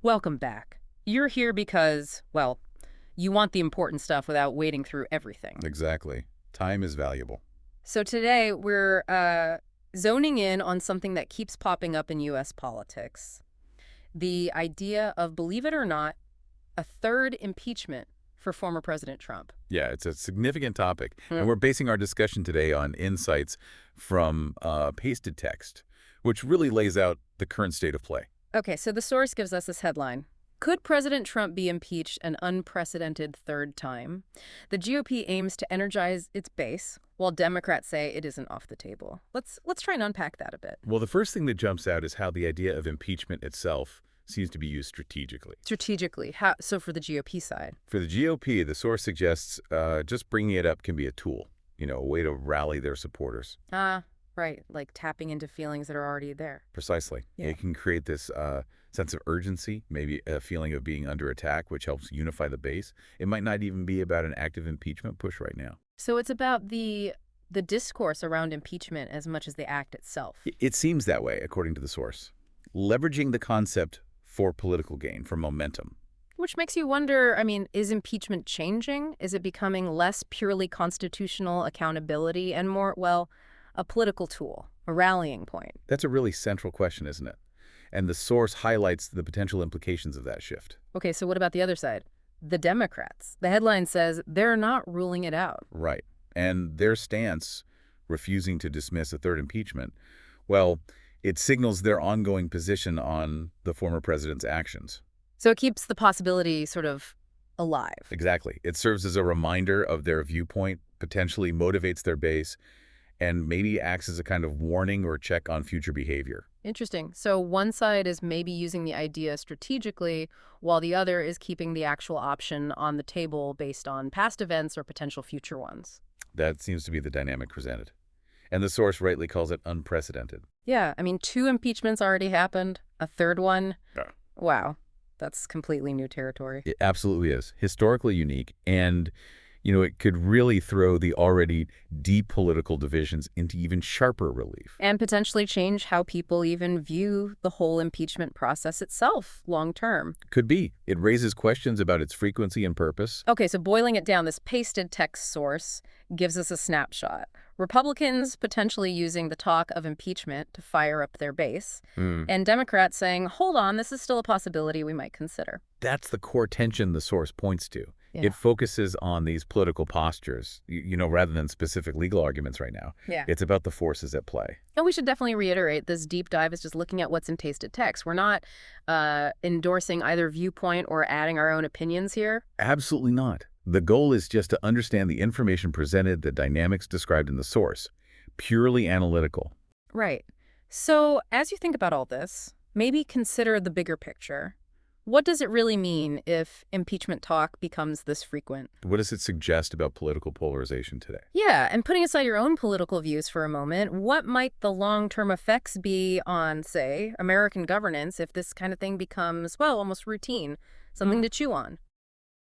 Welcome back. You're here because, well, you want the important stuff without wading through everything. Exactly. Time is valuable. So today we're zoning in on something that keeps popping up in U.S. politics. The idea of, believe it or not, a third impeachment for former President Trump. Yeah, it's a significant topic, Hmm. and we're basing our discussion today on insights from pasted text, which really lays out the current state of play. Okay, so the source gives us this headline. Could President Trump be impeached an unprecedented third time? The GOP aims to energize its base, while Democrats say it isn't off the table. Let's try and unpack that a bit. Well, the first thing that jumps out is how the idea of impeachment itself seems to be used strategically. Strategically, how so for the GOP side? For the GOP, the source suggests just bringing it up can be a tool, a way to rally their supporters. Ah, right, like tapping into feelings that are already there. Precisely. Yeah. It can create this sense of urgency, maybe a feeling of being under attack, which helps unify the base. It might not even be about an active impeachment push right now. So it's about the discourse around impeachment as much as the act itself. It seems that way, according to the source. Leveraging the concept for political gain, for momentum. Which makes you wonder, I mean, is impeachment changing? Is it becoming less purely constitutional accountability and more, well, a political tool, a rallying point? That's a really central question, isn't it? And the source highlights the potential implications of that shift. Okay, so what about the other side? The Democrats. The headline says they're not ruling it out. Right. And their stance, refusing to dismiss a third impeachment, well, it signals their ongoing position on the former president's actions. So it keeps the possibility sort of alive. Exactly. It serves as a reminder of their viewpoint, potentially motivates their base, and maybe acts as a kind of warning or check on future behavior. Interesting. So one side is maybe using the idea strategically, while the other is keeping the actual option on the table based on past events or potential future ones. That seems to be the dynamic presented. And the source rightly calls it unprecedented. Yeah, I mean, two impeachments already happened. A third one? Yeah. Wow, that's completely new territory. It absolutely is. Historically unique, and it could really throw the already deep political divisions into even sharper relief. And potentially change how people even view the whole impeachment process itself long term. Could be. It raises questions about its frequency and purpose. Okay, so boiling it down, this pasted text source gives us a snapshot. Republicans potentially using the talk of impeachment to fire up their base, and Democrats saying, hold on, this is still a possibility we might consider. That's the core tension the source points to. Yeah. It focuses on these political postures, rather than specific legal arguments right now. Yeah. It's about the forces at play. And we should definitely reiterate this deep dive is just looking at what's in pasted text. We're not endorsing either viewpoint or adding our own opinions here. Absolutely not. The goal is just to understand the information presented, the dynamics described in the source. Purely analytical. Right. So as you think about all this, maybe consider the bigger picture. What does it really mean if impeachment talk becomes this frequent? What does it suggest about political polarization today? Yeah, and putting aside your own political views for a moment, what might the long-term effects be on, say, American governance if this kind of thing becomes, well, almost routine, something to chew on?